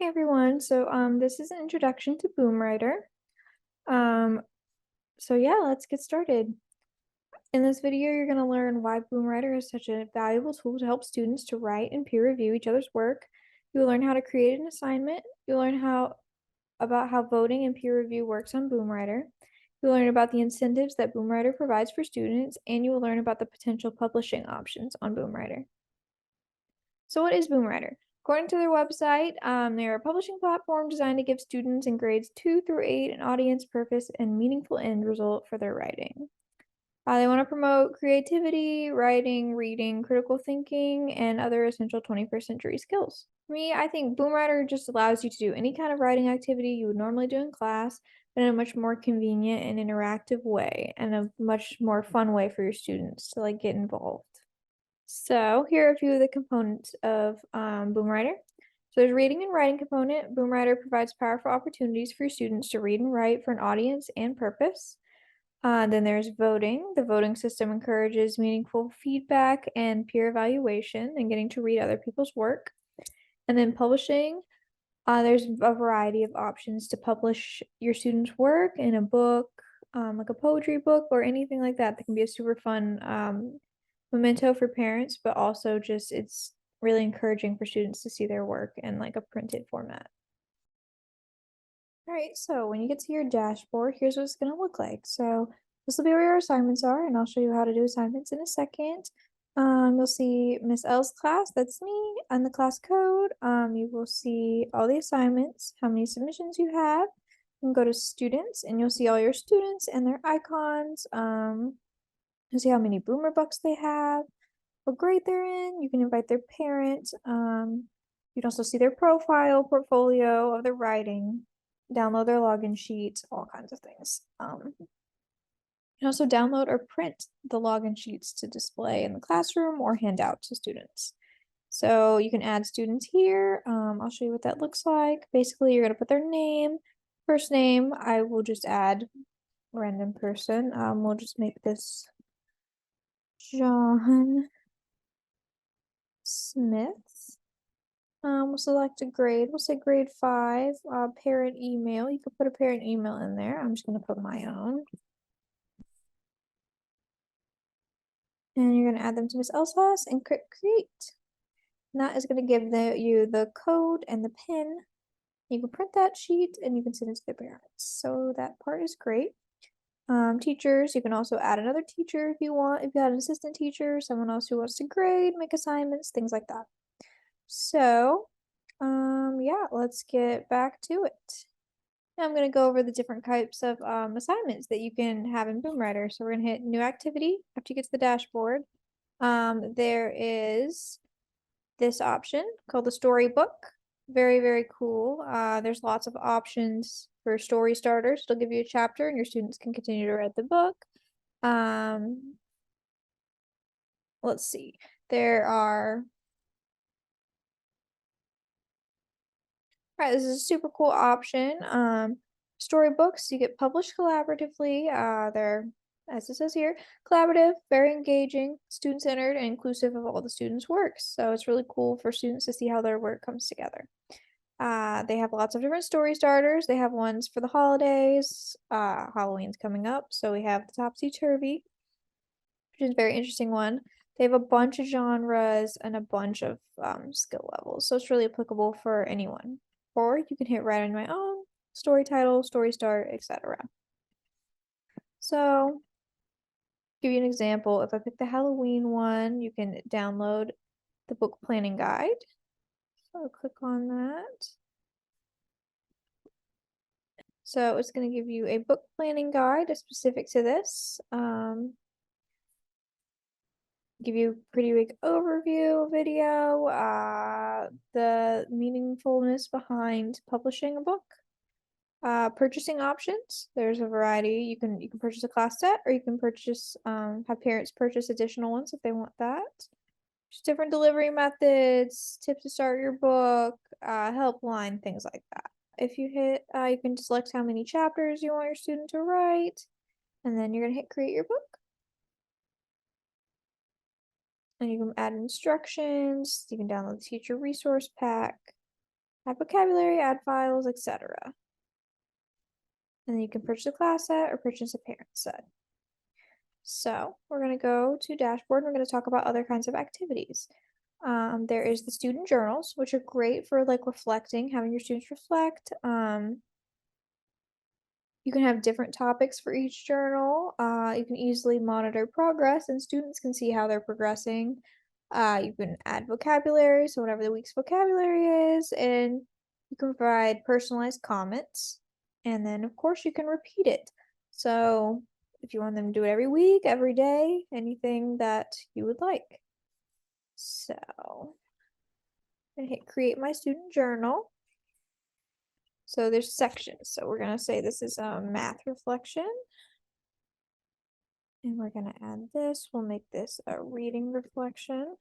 Hey everyone, this is an introduction to Boomwriter. Um, let's get started. In this video, you're going to learn why Boomwriter is such a valuable tool to help students to write and peer review each other's work. You'll learn how to create an assignment. You'll learn how voting and peer review works on Boomwriter. You'll learn about the incentives that Boomwriter provides for students, and you will learn about the potential publishing options on Boomwriter. So what is Boomwriter? According to their website, they're a publishing platform designed to give students in grades 2 through 8 an audience, purpose, and meaningful end result for their writing. They want to promote creativity, writing, reading, critical thinking, and other essential 21st century skills. For me, I think Boomwriter just allows you to do any kind of writing activity you would normally do in class, but in a much more convenient and interactive way, and a much more fun way for your students to get involved. So here are a few of the components of Boomwriter. So there's reading and writing component. Boomwriter provides powerful opportunities for students to read and write for an audience and purpose. Then there's voting. The voting system encourages meaningful feedback and peer evaluation and getting to read other people's work. And then publishing. There's a variety of options to publish your students' work in a book, like a poetry book or anything like that. That can be a super fun memento for parents, but also just it's really encouraging for students to see their work in like a printed format. All right, so when you get to your dashboard, here's what it's going to look like. So this will be where your assignments are, and I'll show you how to do assignments in a second. You'll see Miss L's class, that's me, and the class code. You will see all the assignments, how many submissions you have. You can go to students, and you'll see all your students and their icons. You'll see how many Boomer bucks they have, what grade they're in. You can invite their parents. You can also see their profile, portfolio of their writing, download their login sheets, all kinds of things. You can also download or print the login sheets to display in the classroom or hand out to students. So you can add students here. I'll show you what that looks like. Basically, you're going to put their name, first name. I will just add random person. We'll just make this John Smith. We'll select a grade. We'll say grade 5. Parent email. You could put a parent email in there. I'm just going to put my own. And you're going to add them to Miss Elsa's and click create. And that is going to give you the code and the pin. You can print that sheet and you can send it to the parents. So that part is great. Teachers, you can also add another teacher if you want. If you had an assistant teacher, someone else who wants to grade, make assignments, things like that. So, yeah, let's get back to it. Now I'm going to go over the different types of assignments that you can have in Boomwriter. So we're going to hit new activity after you get to the dashboard. There is this option called the storybook. Very, very cool. There's lots of options for story starters. It'll give you a chapter and your students can continue to read the book. Let's see. There are Right, this is a super cool option. Storybooks, you get published collaboratively. They're, as it says here, collaborative, very engaging, student-centered, and inclusive of all the students' works. So it's really cool for students to see how their work comes together. They have lots of different story starters. They have ones for the holidays. Halloween's coming up, so we have the Topsy-Turvy, which is a very interesting one. They have a bunch of genres and a bunch of skill levels, so it's really applicable for anyone. Or you can hit write on my own, story title, story start, etc. So, give you an example. If I pick the Halloween one, you can download the book planning guide. So I'll click on that. So it's going to give you a book planning guide specific to this. Give you a pretty big overview video, the meaningfulness behind publishing a book. Purchasing options. There's a variety. You can purchase a class set, or you can purchase have parents purchase additional ones if they want that. Just different delivery methods, tips to start your book, helpline, things like that. If you hit, you can select how many chapters you want your student to write, and then you're gonna hit create your book. And you can add instructions. You can download the teacher resource pack. add vocabulary, add files, etc. And then you can purchase a class set or purchase a parent set. So we're going to go to dashboard. And we're going to talk about other kinds of activities. There is the student journals, which are great for like reflecting, having your students reflect. You can have different topics for each journal. You can easily monitor progress, and students can see how they're progressing. You can add vocabulary, so whatever the week's vocabulary is, and you can provide personalized comments. And then, of course, you can repeat it. So if you want them to do it every week, every day, anything that you would like. So I'm gonna hit create my student journal. So there's sections. So we're gonna say this is a math reflection. And we're gonna add this. We'll make this a reading reflection.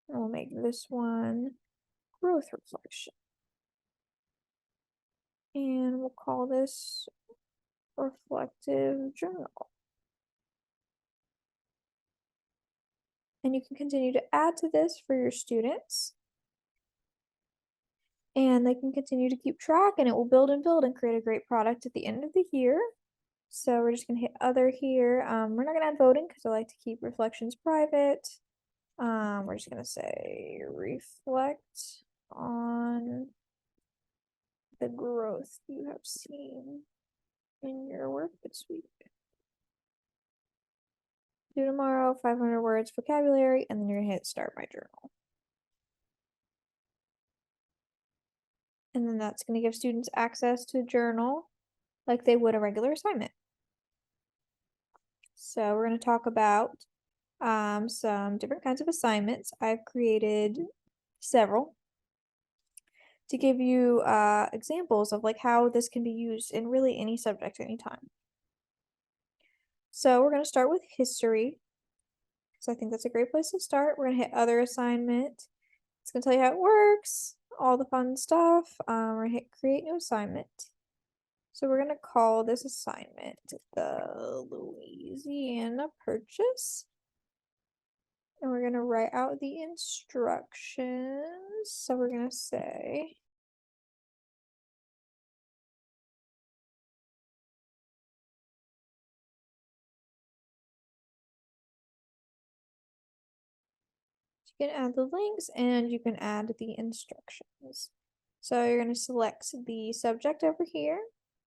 And we'll make this one growth reflection. And we'll call this reflective journal. And you can continue to add to this for your students. And they can continue to keep track, and it will build and create a great product at the end of the year. So we're just gonna hit other here. We're not gonna add voting because I like to keep reflections private. We're just gonna say reflect on the growth you have seen in your work this week. Do tomorrow, 500 words vocabulary, and then you're gonna hit start my journal. And then that's gonna give students access to the journal like they would a regular assignment. So we're gonna talk about some different kinds of assignments. I've created several to give you examples of like how this can be used in really any subject anytime. So we're going to start with history because I think that's a great place to start. We're going to hit other assignment. It's going to tell you how it works, all the fun stuff. We're going to hit create new assignment. So we're going to call this assignment the Louisiana Purchase. And we're going to write out the instructions. So we're going to say, you can add the links and you can add the instructions. So you're going to select the subject over here.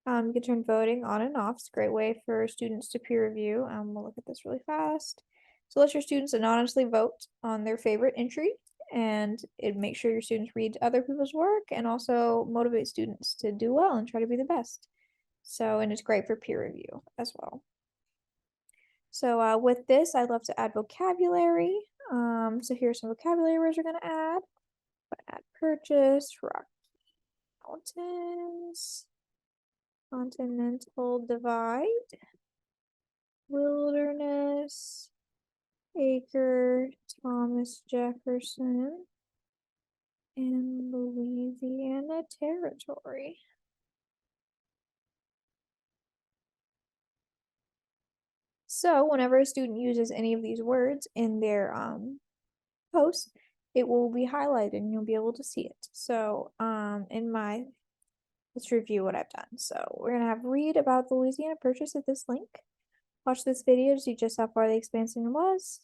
You can turn voting on and off. It's a great way for students to peer review. We'll look at this really fast. So let your students anonymously vote on their favorite entry, and it makes sure your students read other people's work and also motivate students to do well and try to be the best. So, and it's great for peer review as well. So with this, I love to add vocabulary. So here's some vocabulary words we're gonna add. Add purchase, rocky mountains, continental divide, wilderness, acre, Thomas Jefferson, and Louisiana Territory. So whenever a student uses any of these words in their post, it will be highlighted and you'll be able to see it. So let's review what I've done. So we're gonna have read about the Louisiana Purchase at this link. Watch this video to see just how far the expansion was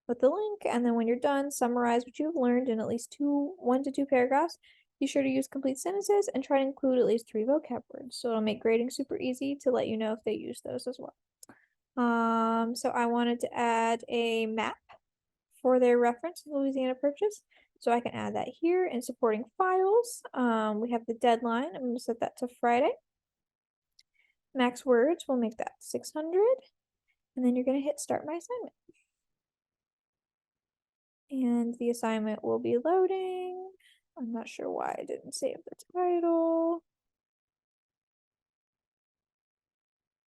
with the link, and then when you're done, summarize what you've learned in at least 1 to 2 paragraphs. Be sure to use complete sentences and try to include at least 3 vocab words. So it'll make grading super easy to let you know if they use those as well. So I wanted to add a map for their reference to the Louisiana Purchase. So I can add that here in supporting files. We have the deadline. I'm going to set that to Friday. Max words, we'll make that 600. And then you're going to hit start my assignment. And the assignment will be loading. I'm not sure why I didn't save the title.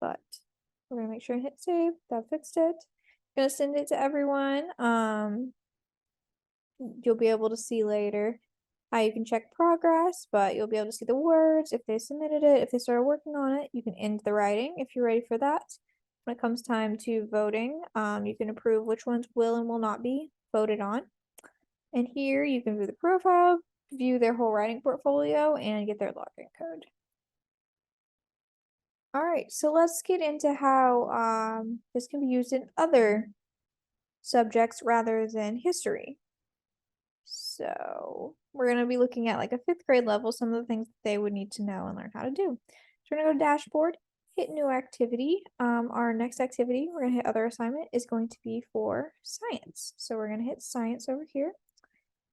But we're going to make sure and hit save. That fixed it. I'm going to send it to everyone. You'll be able to see later how you can check progress, but you'll be able to see the words, if they submitted it, if they started working on it. You can end the writing if you're ready for that. When it comes time to voting, you can approve which ones will and will not be voted on. And here you can view the profile, view their whole writing portfolio, and get their login code. All right, so let's get into how this can be used in other subjects rather than history. So we're going to be looking at like a 5th grade level, some of the things that they would need to know and learn how to do. So we're going to go to dashboard, hit new activity. Our next activity, we're going to hit other assignment, is going to be for science. So we're going to hit science over here.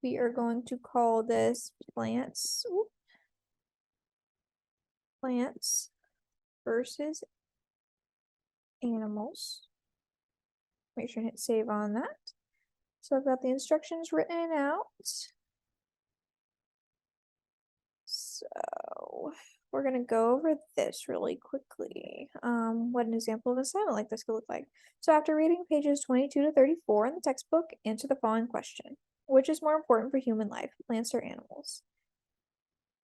We are going to call this plants versus animals. Make sure to hit save on that. So I've got the instructions written out. So we're going to go over this really quickly. What an example of an assignment like this could look like. So after reading pages 22 to 34 in the textbook, answer the following question. Which is more important for human life, plants or animals?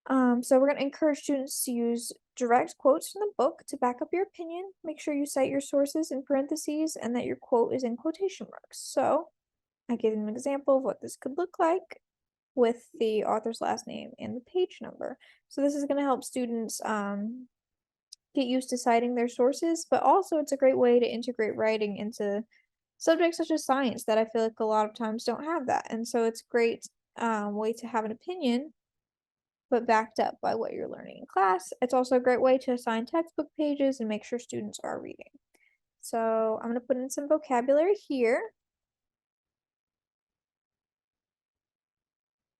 So we're going to encourage students to use direct quotes from the book to back up your opinion. Make sure you cite your sources in parentheses and that your quote is in quotation marks. So I give an example of what this could look like with the author's last name and the page number. So this is going to help students get used to citing their sources, but also it's a great way to integrate writing into subjects such as science that I feel like a lot of times don't have that. And so it's a great way to have an opinion, but backed up by what you're learning in class. It's also a great way to assign textbook pages and make sure students are reading. So I'm going to put in some vocabulary here.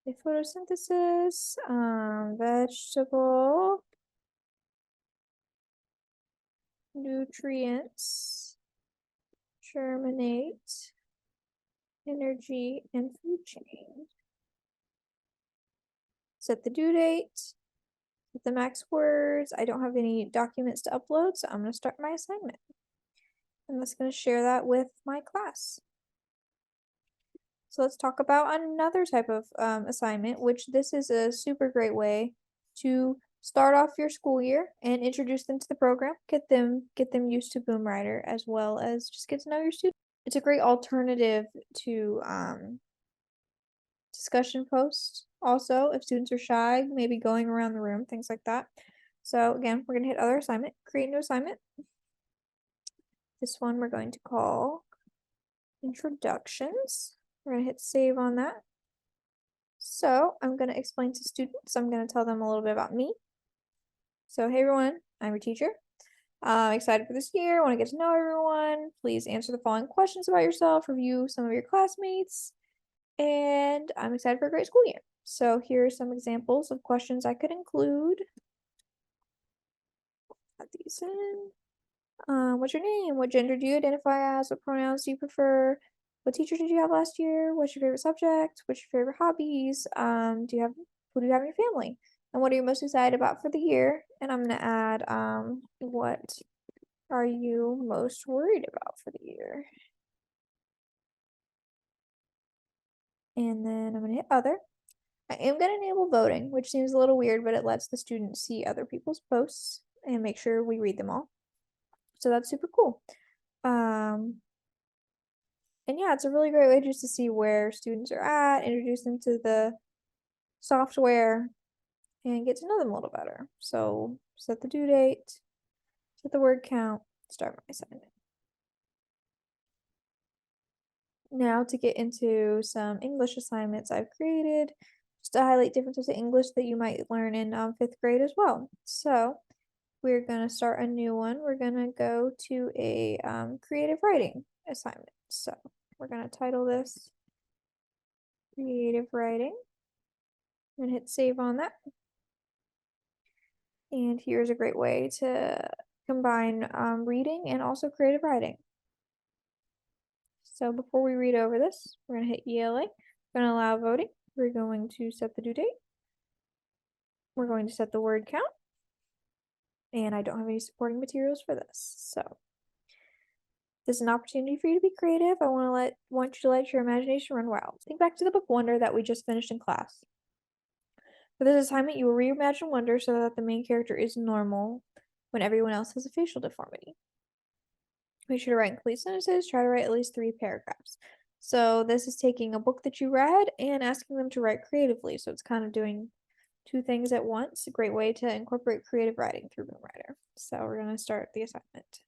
The photosynthesis, vegetable, nutrients, germinate, energy, and food chain. Set the due date, set the max words. I don't have any documents to upload, so I'm going to start my assignment. I'm just going to share that with my class. So let's talk about another type of assignment, which this is a super great way to start off your school year and introduce them to the program, get them used to Boomwriter, as well as just get to know your students. It's a great alternative to discussion posts. Also, if students are shy, maybe going around the room, things like that. So again, we're going to hit other assignment, create new assignment. This one we're going to call introductions. We're going to hit save on that. So I'm going to explain to students. I'm going to tell them a little bit about me. So hey everyone, I'm your teacher. I'm excited for this year. I want to get to know everyone. Please answer the following questions about yourself, review some of your classmates, and I'm excited for a great school year. So here are some examples of questions I could include. Add these in. What's your name? What gender do you identify as? What pronouns do you prefer? What teacher did you have last year? What's your favorite subject? What's your favorite hobbies? Who do you have in your family? And what are you most excited about for the year? And I'm gonna add what are you most worried about for the year? And then I'm gonna hit other. I am gonna enable voting, which seems a little weird, but it lets the students see other people's posts and make sure we read them all. So that's super cool. And yeah, it's a really great way just to see where students are at, introduce them to the software, and get to know them a little better. So set the due date, set the word count, start my assignment. Now to get into some English assignments I've created, just to highlight differences in English that you might learn in 5th grade as well. So we're going to start a new one. We're going to go to a creative writing assignment. So we're going to title this creative writing. I'm going to hit save on that. And here's a great way to combine reading and also creative writing. So before we read over this, we're going to hit ELA. We're going to allow voting. We're going to set the due date. We're going to set the word count. And I don't have any supporting materials for this. So this is an opportunity for you to be creative. I want you to let your imagination run wild. Think back to the book Wonder that we just finished in class. For this assignment, you will reimagine Wonder so that the main character is normal when everyone else has a facial deformity. Make sure to write complete sentences. Try to write at least 3 paragraphs. So this is taking a book that you read and asking them to write creatively. So it's kind of doing two things at once. A great way to incorporate creative writing through Boomwriter. So we're going to start the assignment.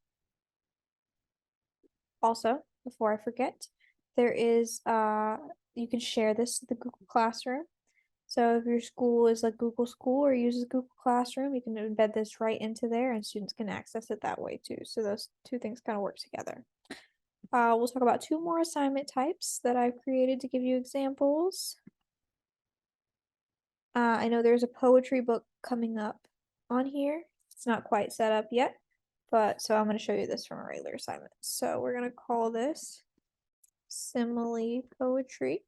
Also, before I forget, there is you can share this to the Google Classroom. So if your school is like Google School or uses Google Classroom, you can embed this right into there and students can access it that way too. So those two things kind of work together. We'll talk about two more assignment types that I've created to give you examples. I know there's a poetry book coming up on here. It's not quite set up yet, but so I'm going to show you this from a regular assignment. So we're going to call this simile poetry.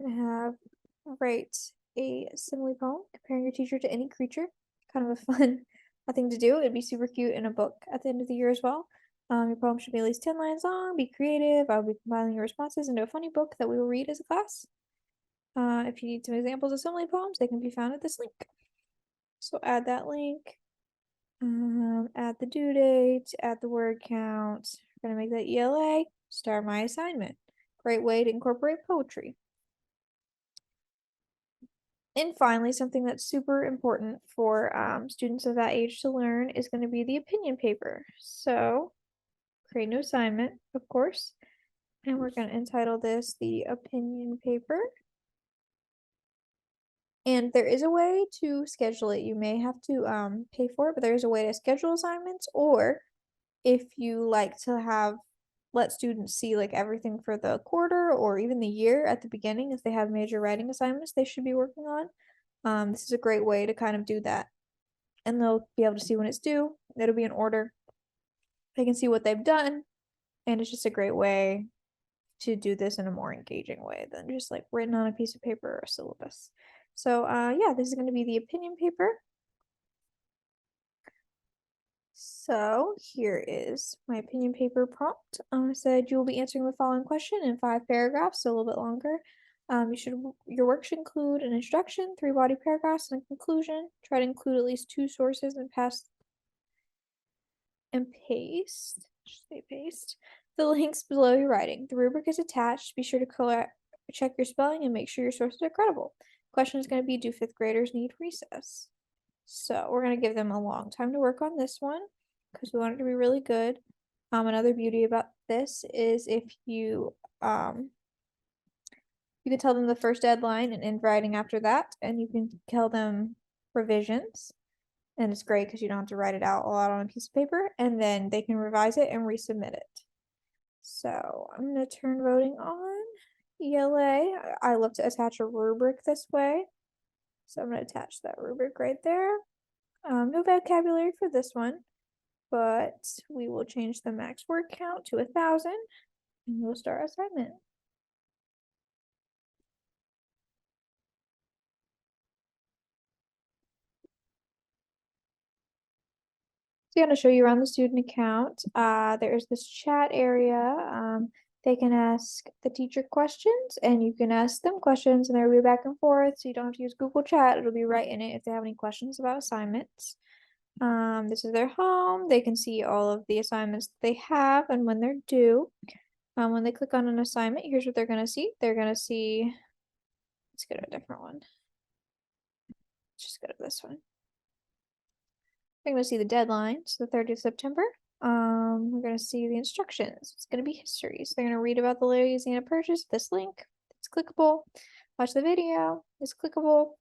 And have write a simile poem comparing your teacher to any creature. Kind of a fun thing to do. It'd be super cute in a book at the end of the year as well. Your poem should be at least 10 lines long. Be creative. I'll be compiling your responses into a funny book that we will read as a class. If you need some examples of simile poems, they can be found at this link. So add that link. Add the due date. Add the word count. We're gonna make that ELA. Start my assignment. Great way to incorporate poetry. And finally, something that's super important for students of that age to learn is going to be the opinion paper. So create a new assignment, of course, and we're going to entitle this the opinion paper. And there is a way to schedule it. You may have to pay for it, but there is a way to schedule assignments, or if you like to let students see like everything for the quarter or even the year at the beginning, if they have major writing assignments they should be working on. This is a great way to kind of do that. And they'll be able to see when it's due. It'll be in order. They can see what they've done. And it's just a great way to do this in a more engaging way than just like written on a piece of paper or a syllabus. So yeah, this is going to be the opinion paper. So here is my opinion paper prompt. I said you will be answering the following question in 5 paragraphs, so a little bit longer. Your work should include an introduction, 3 body paragraphs, and a conclusion. Try to include at least 2 sources and paste. The links below your writing. The rubric is attached. Be sure to check your spelling and make sure your sources are credible. Question is going to be, do 5th graders need recess? So we're going to give them a long time to work on this one because we want it to be really good. Another beauty about this is if you can tell them the first deadline and end writing after that, and you can tell them revisions. And it's great because you don't have to write it out a lot on a piece of paper, and then they can revise it and resubmit it. So I'm going to turn voting on. ELA. I love to attach a rubric this way. So I'm going to attach that rubric right there. No vocabulary for this one, but we will change the max word count to 1,000 and we'll start assignment. So I'm going to show you around the student account. There's this chat area. They can ask the teacher questions and you can ask them questions and they'll be back and forth. So you don't have to use Google Chat. It'll be right in it if they have any questions about assignments. This is their home. They can see all of the assignments they have and when they're due. When they click on an assignment, here's what they're going to see. They're going to see, let's go to a different one. Let's just go to this one. We're going to see the deadline, so the 30th of September. We're going to see the instructions. It's going to be history. So they're going to read about the Louisiana Purchase. This link, it's clickable. Watch the video, it's clickable.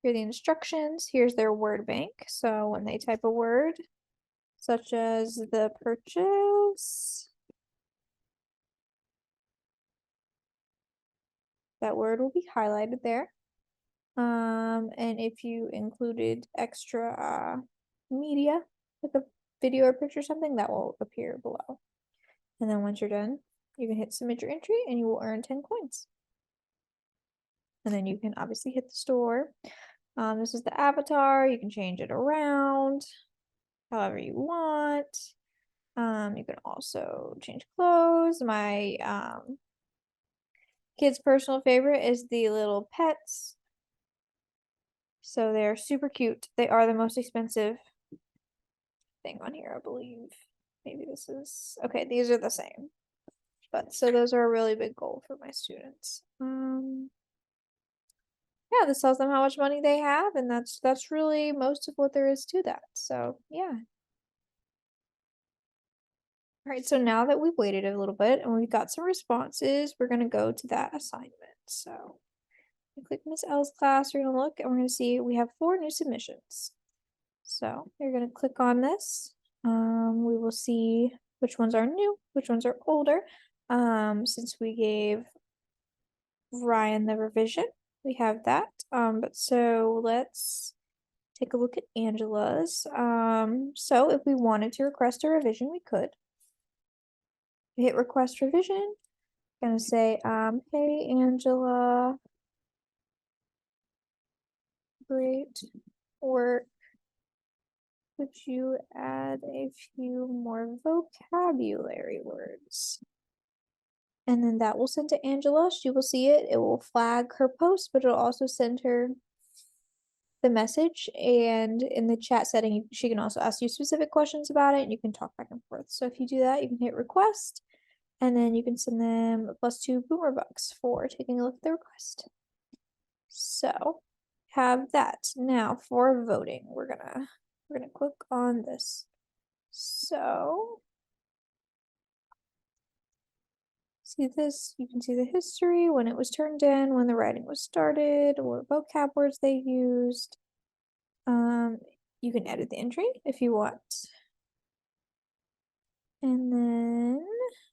Here are the instructions. Here's their word bank. So when they type a word, such as the purchase, that word will be highlighted there. And if you included extra media, like a video or picture or something, that will appear below. And then once you're done, you can hit submit your entry and you will earn 10 coins. And then you can obviously hit the store. This is the avatar. You can change it around however you want. You can also change clothes. My kid's personal favorite is the little pets. So they're super cute. They are the most expensive thing on here, I believe. maybe this is, okay, these are the same. But so those are a really big goal for my students. Yeah, this tells them how much money they have, and that's really most of what there is to that. So yeah. All right, so now that we've waited a little bit and we've got some responses, we're gonna go to that assignment. So click Miss L's class, we're gonna look and we're gonna see we have 4 new submissions. So you're gonna click on this. We will see which ones are new, which ones are older. Since we gave Ryan the revision, we have that. But so let's take a look at Angela's. So if we wanted to request a revision, we could. Hit request revision. Gonna say, hey Angela, great work. Could you add a few more vocabulary words? And then that will send to Angela. She will see it. It will flag her post, but it'll also send her the message. And in the chat setting, she can also ask you specific questions about it and you can talk back and forth. So if you do that, you can hit request and then you can send them +2 boomer bucks for taking a look at the request. So have that. Now for voting, we're gonna click on this. So see this, you can see the history, when it was turned in, when the writing was started, what vocab words they used. You can edit the entry if you want. And then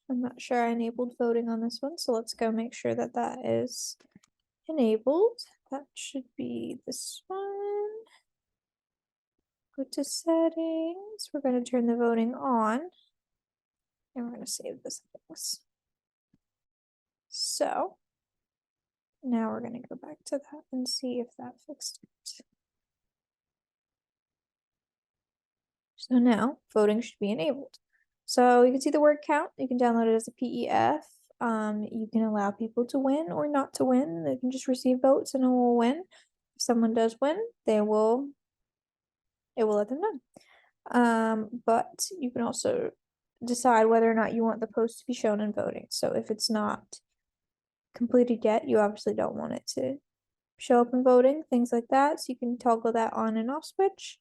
I'm not sure I enabled voting on this one, so let's go make sure that that is enabled. That should be this one. Go to settings. We're going to turn the voting on. And we're going to save the settings. So now we're going to go back to that and see if that fixed it. So now voting should be enabled. So you can see the word count. You can download it as a PDF. You can allow people to win or not to win. They can just receive votes and who will win. If someone does win, it will let them know. But you can also decide whether or not you want the post to be shown in voting. So if it's not completed yet, you obviously don't want it to show up in voting, things like that. So you can toggle that on and off switch.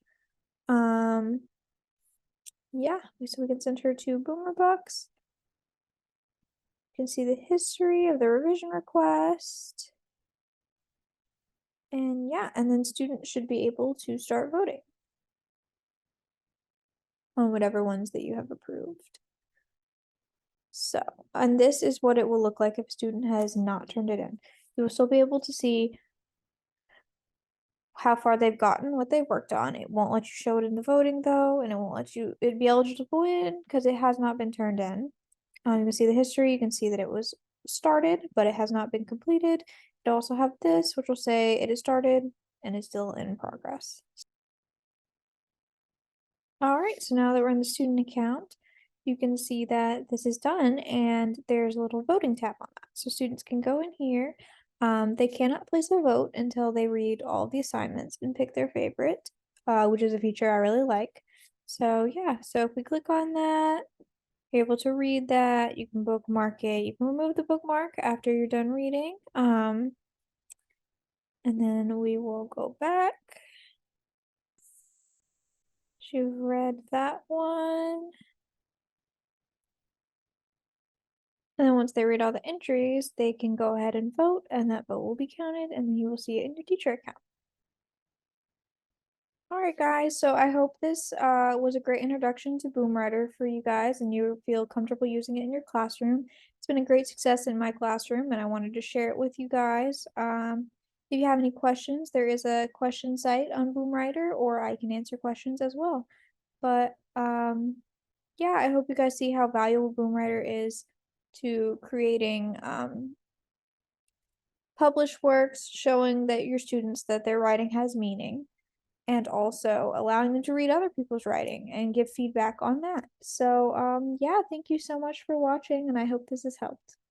Yeah, so we can send her 2 boomer bucks. You can see the history of the revision request. And yeah, and then students should be able to start voting on whatever ones that you have approved. So, and this is what it will look like if a student has not turned it in. You will still be able to see how far they've gotten, what they've worked on. It won't let you show it in the voting though, and it won't let you, it'd be eligible in because it has not been turned in. You can see the history, you can see that it was started, but it has not been completed. It also have this, which will say it is started and is still in progress. All right, so now that we're in the student account, you can see that this is done and there's a little voting tab on that. So students can go in here. They cannot place a vote until they read all the assignments and pick their favorite, which is a feature I really like. So yeah, so if we click on that, you're able to read that, you can bookmark it, you can remove the bookmark after you're done reading. And then we will go back. You've read that one. And then once they read all the entries, they can go ahead and vote, and that vote will be counted, and then you will see it in your teacher account. All right, guys, so I hope this was a great introduction to Boomwriter for you guys, and you feel comfortable using it in your classroom. It's been a great success in my classroom, and I wanted to share it with you guys. If you have any questions, there is a question site on Boomwriter, or I can answer questions as well. But yeah, I hope you guys see how valuable Boomwriter is to creating published works, showing that your students that their writing has meaning, and also allowing them to read other people's writing and give feedback on that. So yeah, thank you so much for watching, and I hope this has helped.